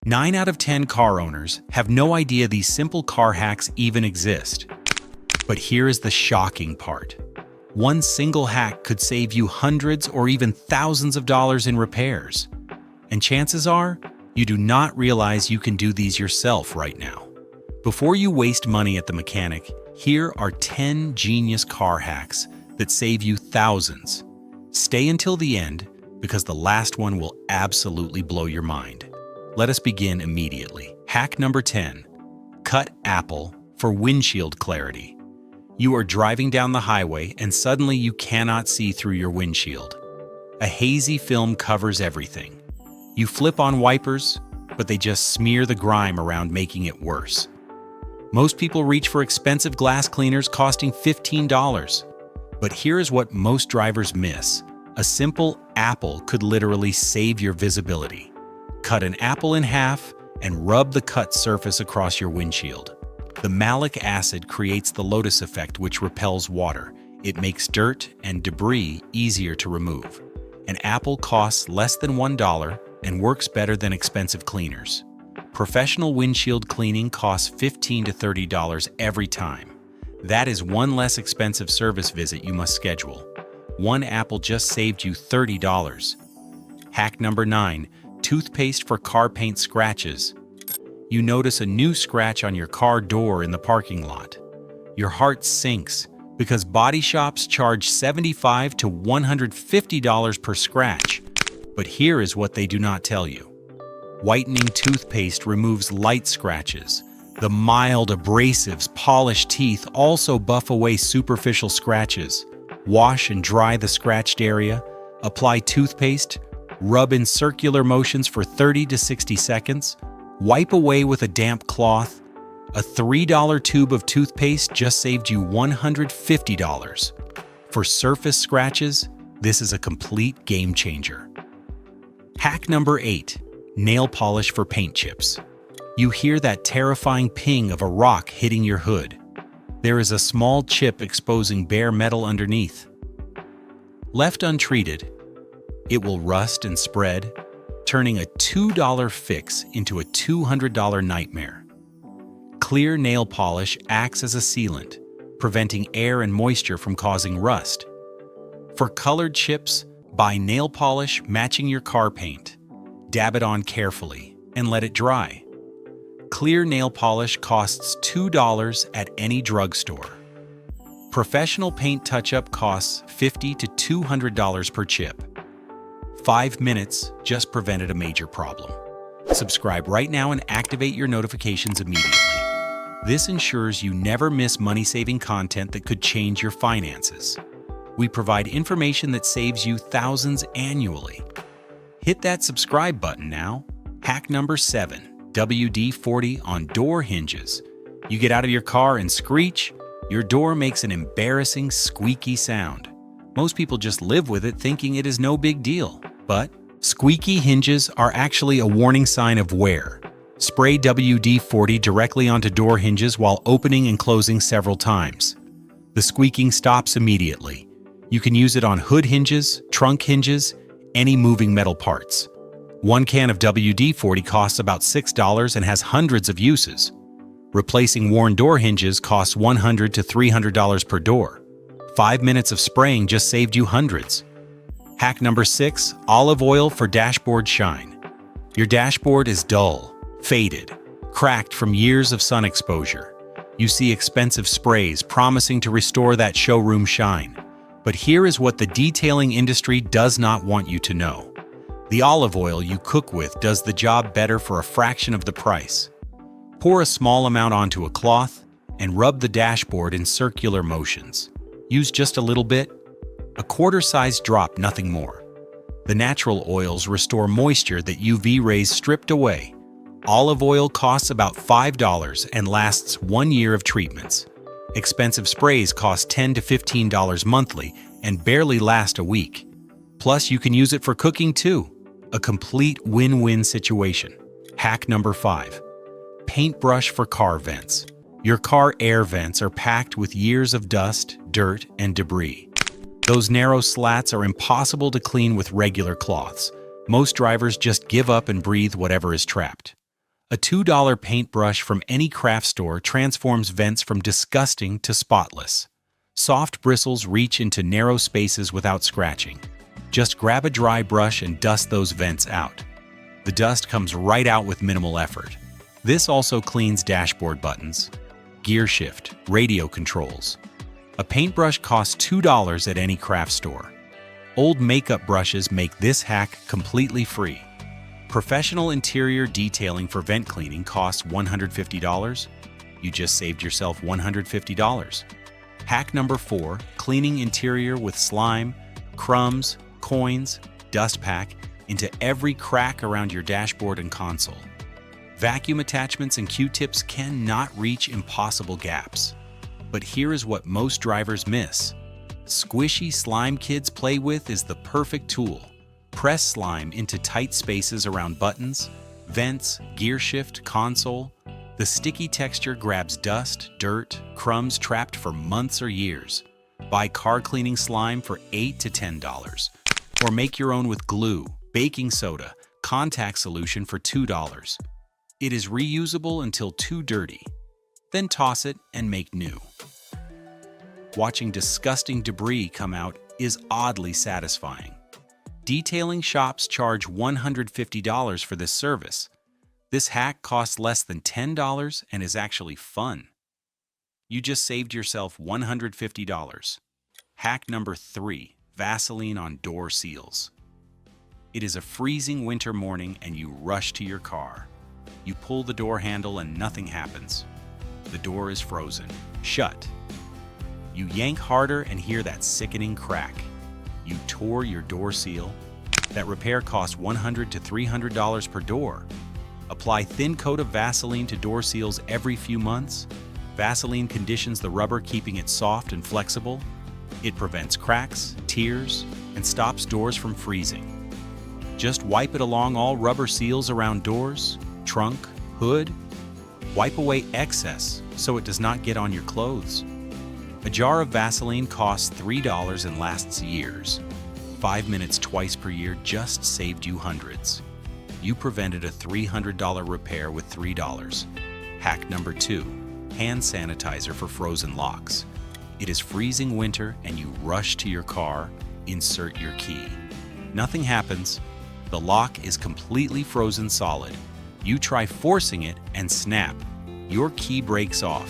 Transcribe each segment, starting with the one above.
9 out of 10 car owners have no idea these simple car hacks even exist. But here is the shocking part. One single hack could save you hundreds or even thousands of dollars in repairs. And chances are, you do not realize you can do these yourself right now. Before you waste money at the mechanic, here are 10 genius car hacks that save you thousands. Stay until the end, because the last one will absolutely blow your mind. Let us begin immediately. Hack number 10. Cut apple for windshield clarity. You are driving down the highway and suddenly you cannot see through your windshield. A hazy film covers everything. You flip on wipers, but they just smear the grime around, making it worse. Most people reach for expensive glass cleaners costing $15. But here is what most drivers miss. A simple apple could literally save your visibility. Cut an apple in half and rub the cut surface across your windshield. The malic acid creates the lotus effect, which repels water. It makes dirt and debris easier to remove. An apple costs less than $1 and works better than expensive cleaners. Professional windshield cleaning costs $15 to $30 every time. That is one less expensive service visit you must schedule. One apple just saved you $30. Hack number 9. Toothpaste for car paint scratches. You notice a new scratch on your car door in the parking lot. Your heart sinks because body shops charge $75 to $150 per scratch. But here is what they do not tell you. Whitening toothpaste removes light scratches. The mild abrasives polish teeth also buff away superficial scratches. Wash and dry the scratched area. Apply toothpaste. Rub in circular motions for 30 to 60 seconds. Wipe away with a damp cloth. A $3 tube of toothpaste just saved you $150. For surface scratches, this is a complete game changer. Hack number 8. Nail polish for paint chips. You hear that terrifying ping of a rock hitting your hood. There is a small chip exposing bare metal underneath. Left untreated, it will rust and spread, turning a $2 fix into a $200 nightmare. Clear nail polish acts as a sealant, preventing air and moisture from causing rust. For colored chips, buy nail polish matching your car paint. Dab it on carefully and let it dry. Clear nail polish costs $2 at any drugstore. Professional paint touch-up costs $50 to $200 per chip. 5 minutes just prevented a major problem. Subscribe right now and activate your notifications immediately. This ensures you never miss money-saving content that could change your finances. We provide information that saves you thousands annually. Hit that subscribe button now. Hack number 7, WD-40 on door hinges. You get out of your car and screech, your door makes an embarrassing squeaky sound. Most people just live with it thinking it is no big deal. But squeaky hinges are actually a warning sign of wear. Spray WD-40 directly onto door hinges while opening and closing several times. The squeaking stops immediately. You can use it on hood hinges, trunk hinges, any moving metal parts. One can of WD-40 costs about $6 and has hundreds of uses. Replacing worn door hinges costs $100 to $300 per door. 5 minutes of spraying just saved you hundreds. Hack number 6, olive oil for dashboard shine. Your dashboard is dull, faded, cracked from years of sun exposure. You see expensive sprays promising to restore that showroom shine. But here is what the detailing industry does not want you to know. The olive oil you cook with does the job better for a fraction of the price. Pour a small amount onto a cloth and rub the dashboard in circular motions. Use just a little bit, a quarter-sized drop, nothing more. The natural oils restore moisture that UV rays stripped away. Olive oil costs about $5 and lasts 1 year of treatments. Expensive sprays cost $10 to $15 monthly and barely last a week. Plus, you can use it for cooking too. A complete win-win situation. Hack number 5. Paintbrush for car vents. Your car air vents are packed with years of dust, dirt, and debris. Those narrow slats are impossible to clean with regular cloths. Most drivers just give up and breathe whatever is trapped. A $2 paintbrush from any craft store transforms vents from disgusting to spotless. Soft bristles reach into narrow spaces without scratching. Just grab a dry brush and dust those vents out. The dust comes right out with minimal effort. This also cleans dashboard buttons, gear shift, radio controls. A paintbrush costs $2 at any craft store. Old makeup brushes make this hack completely free. Professional interior detailing for vent cleaning costs $150. You just saved yourself $150. Hack number 4, cleaning interior with slime, crumbs, coins, dust pack into every crack around your dashboard and console. Vacuum attachments and Q-tips cannot reach impossible gaps. But here is what most drivers miss. Squishy slime kids play with is the perfect tool. Press slime into tight spaces around buttons, vents, gear shift, console. The sticky texture grabs dust, dirt, crumbs trapped for months or years. Buy car cleaning slime for $8 to $10. Or make your own with glue, baking soda, contact solution for $2. It is reusable until too dirty. Then toss it and make new. Watching disgusting debris come out is oddly satisfying. Detailing shops charge $150 for this service. This hack costs less than $10 and is actually fun. You just saved yourself $150. Hack number 3, Vaseline on door seals. It is a freezing winter morning and you rush to your car. You pull the door handle and nothing happens. The door is frozen, shut. You yank harder and hear that sickening crack. You tore your door seal. That repair costs $100 to $300 per door. Apply thin coat of Vaseline to door seals every few months. Vaseline conditions the rubber, keeping it soft and flexible. It prevents cracks, tears, and stops doors from freezing. Just wipe it along all rubber seals around doors, trunk, hood. Wipe away excess so it does not get on your clothes. A jar of Vaseline costs $3 and lasts years. 5 minutes twice per year just saved you hundreds. You prevented a $300 repair with $3. Hack number 2, hand sanitizer for frozen locks. It is freezing winter and you rush to your car, insert your key. Nothing happens. The lock is completely frozen solid. You try forcing it and snap. Your key breaks off.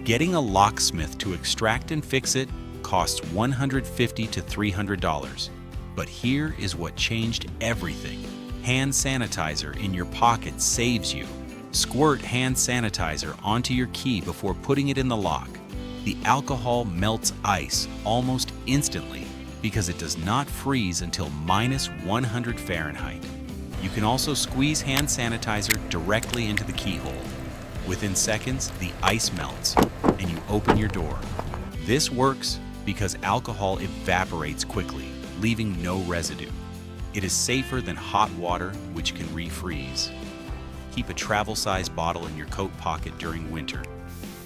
Getting a locksmith to extract and fix it costs $150 to $300. But here is what changed everything. Hand sanitizer in your pocket saves you. Squirt hand sanitizer onto your key before putting it in the lock. The alcohol melts ice almost instantly because it does not freeze until -100 Fahrenheit. You can also squeeze hand sanitizer directly into the keyhole. Within seconds, the ice melts and you open your door. This works because alcohol evaporates quickly, leaving no residue. It is safer than hot water, which can refreeze. Keep a travel-sized bottle in your coat pocket during winter.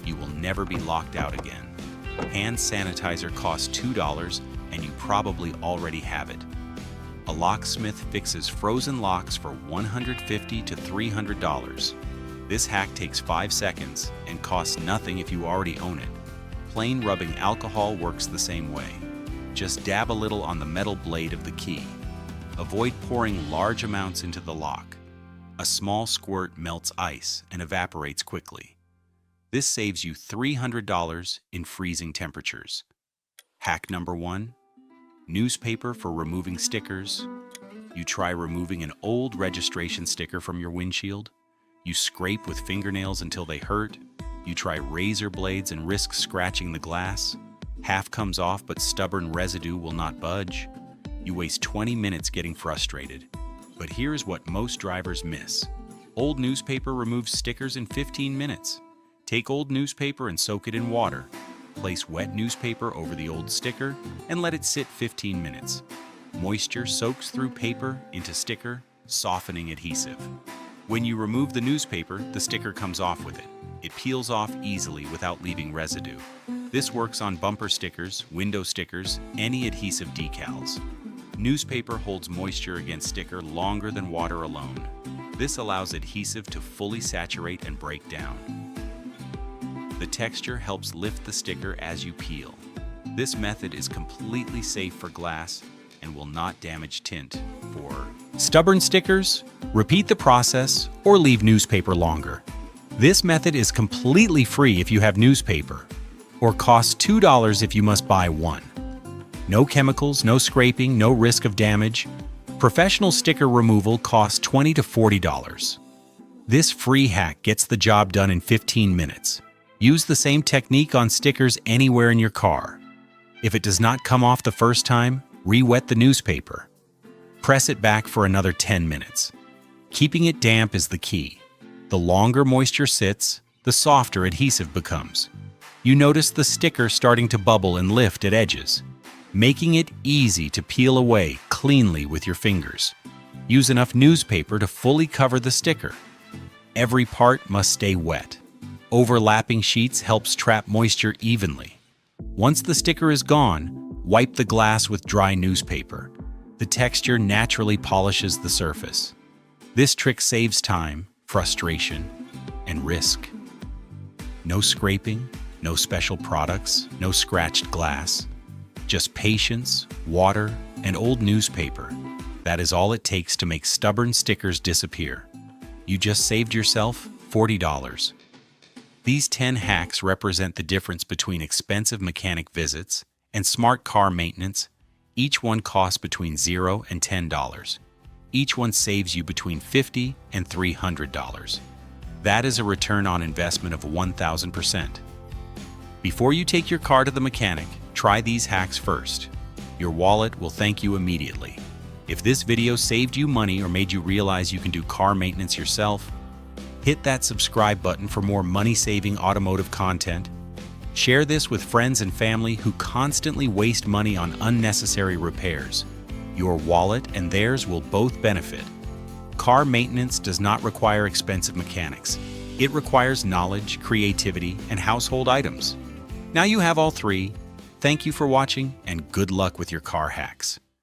You will never be locked out again. Hand sanitizer costs $2 and you probably already have it. A locksmith fixes frozen locks for $150 to $300. This hack takes 5 seconds and costs nothing if you already own it. Plain rubbing alcohol works the same way. Just dab a little on the metal blade of the key. Avoid pouring large amounts into the lock. A small squirt melts ice and evaporates quickly. This saves you $300 in freezing temperatures. Hack number 1, newspaper for removing stickers. You try removing an old registration sticker from your windshield. You scrape with fingernails until they hurt. You try razor blades and risk scratching the glass. Half comes off, but stubborn residue will not budge. You waste 20 minutes getting frustrated. But here's what most drivers miss. Old newspaper removes stickers in 15 minutes. Take old newspaper and soak it in water. Place wet newspaper over the old sticker and let it sit 15 minutes. Moisture soaks through paper into sticker, softening adhesive. When you remove the newspaper, the sticker comes off with it. It peels off easily without leaving residue. This works on bumper stickers, window stickers, any adhesive decals. Newspaper holds moisture against sticker longer than water alone. This allows adhesive to fully saturate and break down. The texture helps lift the sticker as you peel. This method is completely safe for glass and will not damage tint. For stubborn stickers, repeat the process or leave newspaper longer. This method is completely free if you have newspaper, or costs $2 if you must buy one. No chemicals, no scraping, no risk of damage. Professional sticker removal costs $20 to $40. This free hack gets the job done in 15 minutes. Use the same technique on stickers anywhere in your car. If it does not come off the first time, re-wet the newspaper. Press it back for another 10 minutes. Keeping it damp is the key. The longer moisture sits, the softer adhesive becomes. You notice the sticker starting to bubble and lift at edges, making it easy to peel away cleanly with your fingers. Use enough newspaper to fully cover the sticker. Every part must stay wet. Overlapping sheets helps trap moisture evenly. Once the sticker is gone, wipe the glass with dry newspaper. The texture naturally polishes the surface. This trick saves time, frustration, and risk. No scraping, no special products, no scratched glass. Just patience, water, and old newspaper. That is all it takes to make stubborn stickers disappear. You just saved yourself $40. These 10 hacks represent the difference between expensive mechanic visits and smart car maintenance. Each one costs between $0 and $10. Each one saves you between $50 and $300. That is a return on investment of 1,000%. Before you take your car to the mechanic, try these hacks first. Your wallet will thank you immediately. If this video saved you money or made you realize you can do car maintenance yourself, hit that subscribe button for more money-saving automotive content. Share this with friends and family who constantly waste money on unnecessary repairs. Your wallet and theirs will both benefit. Car maintenance does not require expensive mechanics. It requires knowledge, creativity, and household items. Now you have all three. Thank you for watching, and good luck with your car hacks.